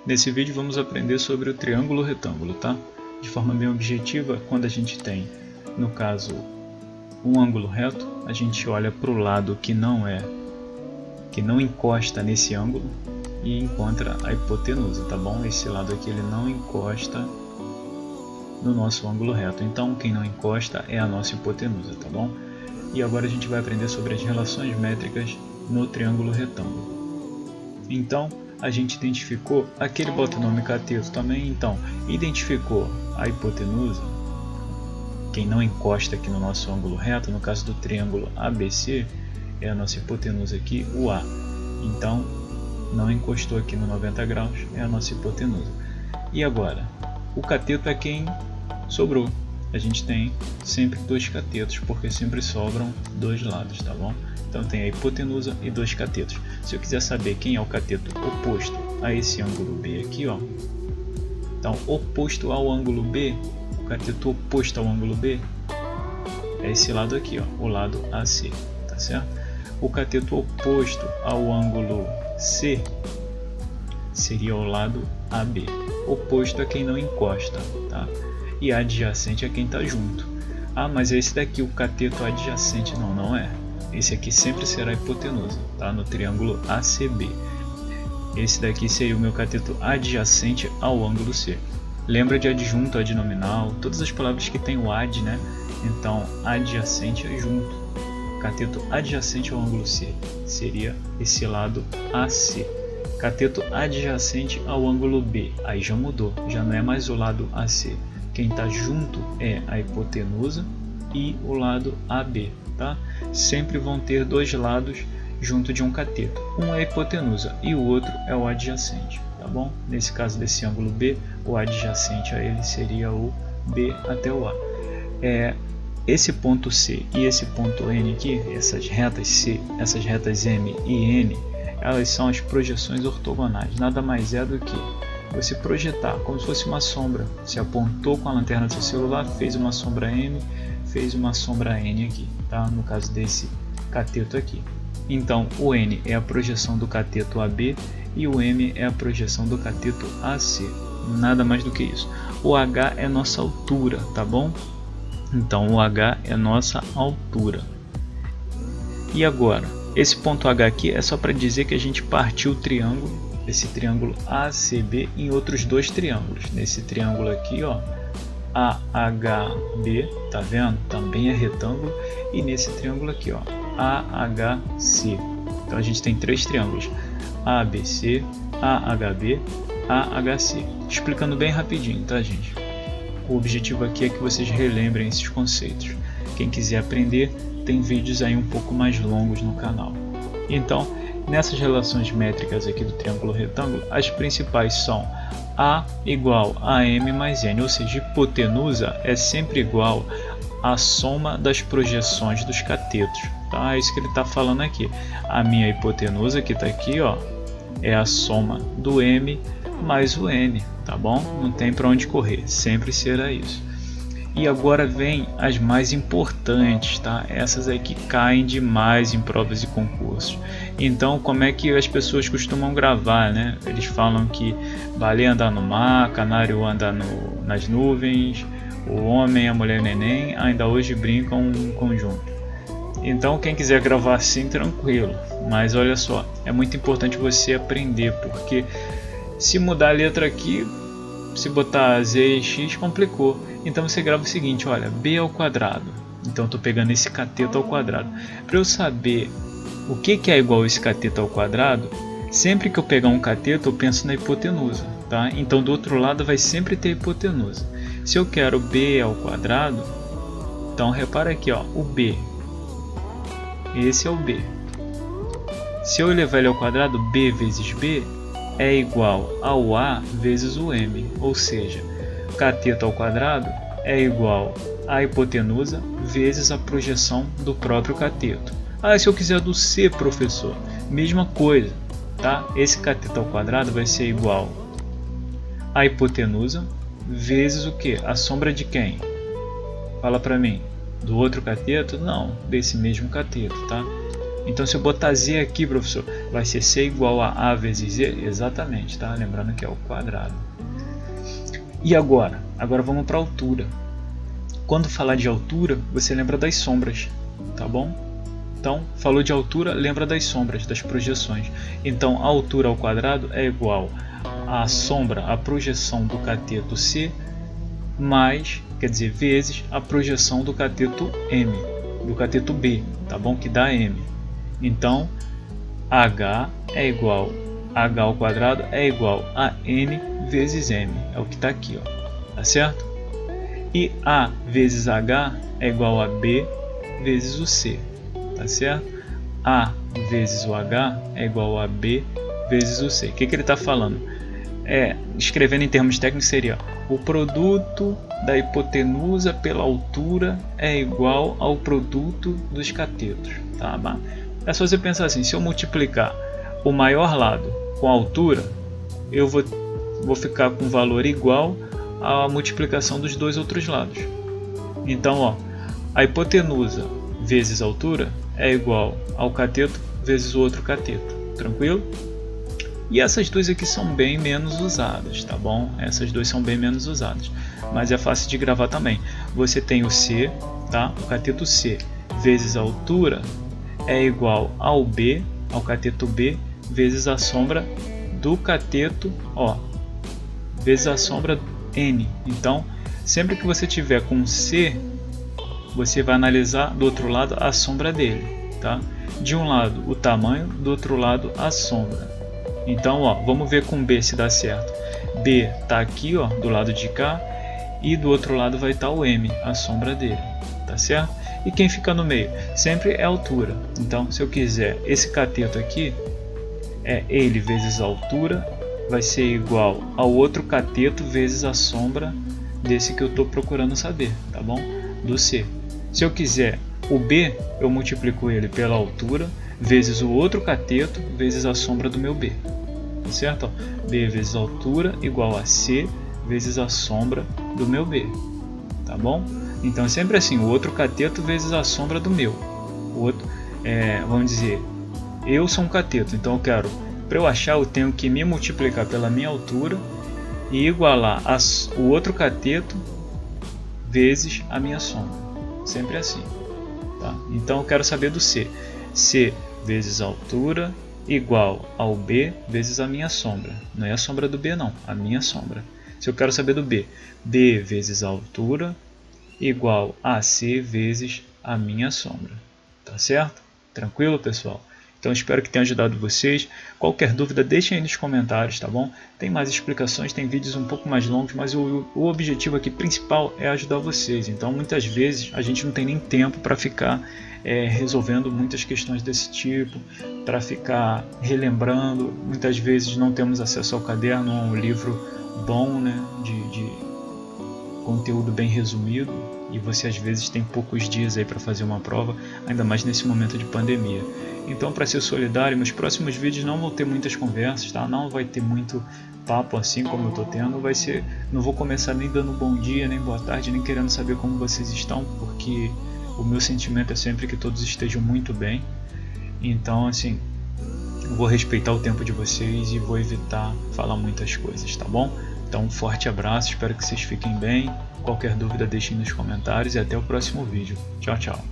Nesse vídeo vamos aprender sobre o triângulo retângulo, tá? De forma bem objetiva, quando a gente tem, no caso, um ângulo reto, a gente olha para o lado que não encosta nesse ângulo e encontra a hipotenusa, tá bom? Esse lado aqui ele não encosta no nosso ângulo reto, então quem não encosta é a nossa hipotenusa, tá bom? E agora a gente vai aprender sobre as relações métricas no triângulo retângulo. Então, a gente identificou aquele botanome cateto também, então, identificou a hipotenusa, quem não encosta aqui no nosso ângulo reto, no caso do triângulo ABC, é a nossa hipotenusa aqui, o A. Então, não encostou aqui no 90 graus, é a nossa hipotenusa. E agora, o cateto é quem sobrou. A gente tem sempre dois catetos, porque sempre sobram dois lados, tá bom? Então tem a hipotenusa e dois catetos. Se eu quiser saber quem é o cateto oposto a esse ângulo B aqui, ó. Então, oposto ao ângulo B, o cateto oposto ao ângulo B é esse lado aqui, ó, o lado AC, tá certo? O cateto oposto ao ângulo C seria o lado AB. Oposto a quem não encosta, tá? E adjacente a quem está junto. Ah, mas esse daqui, o cateto adjacente, não é. Esse aqui sempre será a hipotenusa, tá? No triângulo ACB. Esse daqui seria o meu cateto adjacente ao ângulo C. Lembra de adjunto, adnominal, todas as palavras que tem o ad, né? Então, adjacente é junto. Cateto adjacente ao ângulo C seria esse lado AC. Cateto adjacente ao ângulo B, aí já mudou, já não é mais o lado AC. Quem está junto é a hipotenusa e o lado AB, tá? Sempre vão ter dois lados junto de um cateto. Um é a hipotenusa e o outro é o adjacente, tá bom? Nesse caso desse ângulo B, o adjacente a ele seria o B até o A. Esse ponto C e esse ponto N aqui, essas retas C, essas retas M e N, elas são as projeções ortogonais. Nada mais é do que você projetar como se fosse uma sombra. Você apontou com a lanterna do seu celular, fez uma sombra M, fez uma sombra N aqui, tá? No caso desse cateto aqui. Então, o N é a projeção do cateto AB e o M é a projeção do cateto AC. Nada mais do que isso. O H é nossa altura, tá bom? Então, o H é nossa altura. E agora, esse ponto H aqui é só para dizer que a gente partiu o triângulo, esse triângulo ACB, em outros dois triângulos. Nesse triângulo aqui, ó, AHB, tá vendo? Também é retângulo. E nesse triângulo aqui, ó, AHC. Então a gente tem três triângulos: ABC, AHB, AHC. Explicando bem rapidinho, tá, gente? O objetivo aqui é que vocês relembrem esses conceitos. Quem quiser aprender, tem vídeos aí um pouco mais longos no canal. Então, nessas relações métricas aqui do triângulo retângulo, as principais são A igual a M mais N, ou seja, hipotenusa é sempre igual à soma das projeções dos catetos, tá? É isso que ele está falando aqui. A minha hipotenusa, que está aqui, ó, é a soma do M mais o N, tá bom? Não tem para onde correr, sempre será isso. E agora vem as mais importantes, tá? Essas aí que caem demais em provas e concursos. Então, como é que as pessoas costumam gravar, né? Eles falam que baleia anda no mar, canário anda nas nuvens, o homem, a mulher e o neném ainda hoje brincam em conjunto. Então, quem quiser gravar assim, tranquilo. Mas olha só, é muito importante você aprender, porque se mudar a letra aqui, se botar Z e X, complicou. Então você grava o seguinte, olha, B ao quadrado. Então estou pegando esse cateto ao quadrado. Para eu saber o que é igual a esse cateto ao quadrado, sempre que eu pegar um cateto, eu penso na hipotenusa, tá? Então do outro lado vai sempre ter hipotenusa. Se eu quero B ao quadrado, então repara aqui, ó, o B. Esse é o B. Se eu elevar ele ao quadrado, B vezes B é igual ao A vezes o M, ou seja, cateto ao quadrado é igual à hipotenusa vezes a projeção do próprio cateto. Ah, se eu quiser do C, professor, mesma coisa, tá? Esse cateto ao quadrado vai ser igual à hipotenusa vezes o que? A sombra de quem? Fala para mim. Do outro cateto? Não, desse mesmo cateto, tá? Então se eu botar z aqui, professor, vai ser c igual a a vezes z? Exatamente, tá? Lembrando que é o quadrado. E agora? Agora vamos para a altura. Quando falar de altura, você lembra das sombras, tá bom? Então, falou de altura, lembra das sombras, das projeções. Então, a altura ao quadrado é igual à sombra, a projeção do cateto C, mais, quer dizer, vezes a projeção do cateto M, do cateto B, tá bom? Que dá M. Então, H é igual a H ao quadrado é igual a N vezes M, é o que está aqui, ó, tá certo? E A vezes H é igual a B vezes o C, tá certo? A vezes o H é igual a B vezes o C. O que ele está falando? Escrevendo em termos técnicos seria o produto da hipotenusa pela altura é igual ao produto dos catetos, tá? É só você pensar assim, se eu multiplicar o maior lado com a altura, eu vou ficar com um valor igual à multiplicação dos dois outros lados. Então, ó, a hipotenusa vezes a altura é igual ao cateto vezes o outro cateto, tranquilo? E essas duas aqui são bem menos usadas, tá bom? Essas duas são bem menos usadas, mas é fácil de gravar também. Você tem o C, tá? O cateto C vezes a altura é igual ao B, ao cateto B, vezes a sombra do cateto, ó, vezes a sombra N. Então, sempre que você tiver com C, você vai analisar do outro lado a sombra dele, tá? De um lado o tamanho, do outro lado a sombra. Então, ó, vamos ver com B se dá certo. B tá aqui, ó, do lado de cá, e do outro lado vai estar o M, a sombra dele, tá certo? E quem fica no meio? Sempre é a altura. Então, se eu quiser esse cateto aqui, ele vezes a altura, vai ser igual ao outro cateto vezes a sombra desse que eu estou procurando saber, tá bom? Do C. Se eu quiser o B, eu multiplico ele pela altura, vezes o outro cateto, vezes a sombra do meu B. Tá certo? B vezes a altura igual a C vezes a sombra do meu B. Tá bom? Então, sempre assim, o outro cateto vezes a sombra do meu. O outro, vamos dizer, eu sou um cateto, então para eu achar, eu tenho que me multiplicar pela minha altura e igualar o outro cateto vezes a minha sombra. Sempre assim. Tá? Então, eu quero saber do C. C vezes a altura igual ao B vezes a minha sombra. Não é a sombra do B não, a minha sombra. Se eu quero saber do B, B vezes a altura igual a C vezes a minha sombra. Tá certo? Tranquilo, pessoal? Então espero que tenha ajudado vocês. Qualquer dúvida deixem aí nos comentários, tá bom? Tem mais explicações, tem vídeos um pouco mais longos, mas o objetivo aqui principal é ajudar vocês. Então muitas vezes a gente não tem nem tempo para ficar resolvendo muitas questões desse tipo, para ficar relembrando. Muitas vezes não temos acesso ao caderno, a um livro bom, né, de conteúdo bem resumido, e você às vezes tem poucos dias aí para fazer uma prova, ainda mais nesse momento de pandemia. Então, para ser solidário, meus próximos vídeos não vão ter muitas conversas, tá? Não vai ter muito papo assim como eu estou tendo. Não vou começar nem dando bom dia, nem boa tarde, nem querendo saber como vocês estão, porque o meu sentimento é sempre que todos estejam muito bem. Então, assim, eu vou respeitar o tempo de vocês e vou evitar falar muitas coisas, tá bom? Então, um forte abraço, espero que vocês fiquem bem. Qualquer dúvida deixem nos comentários e até o próximo vídeo. Tchau, tchau.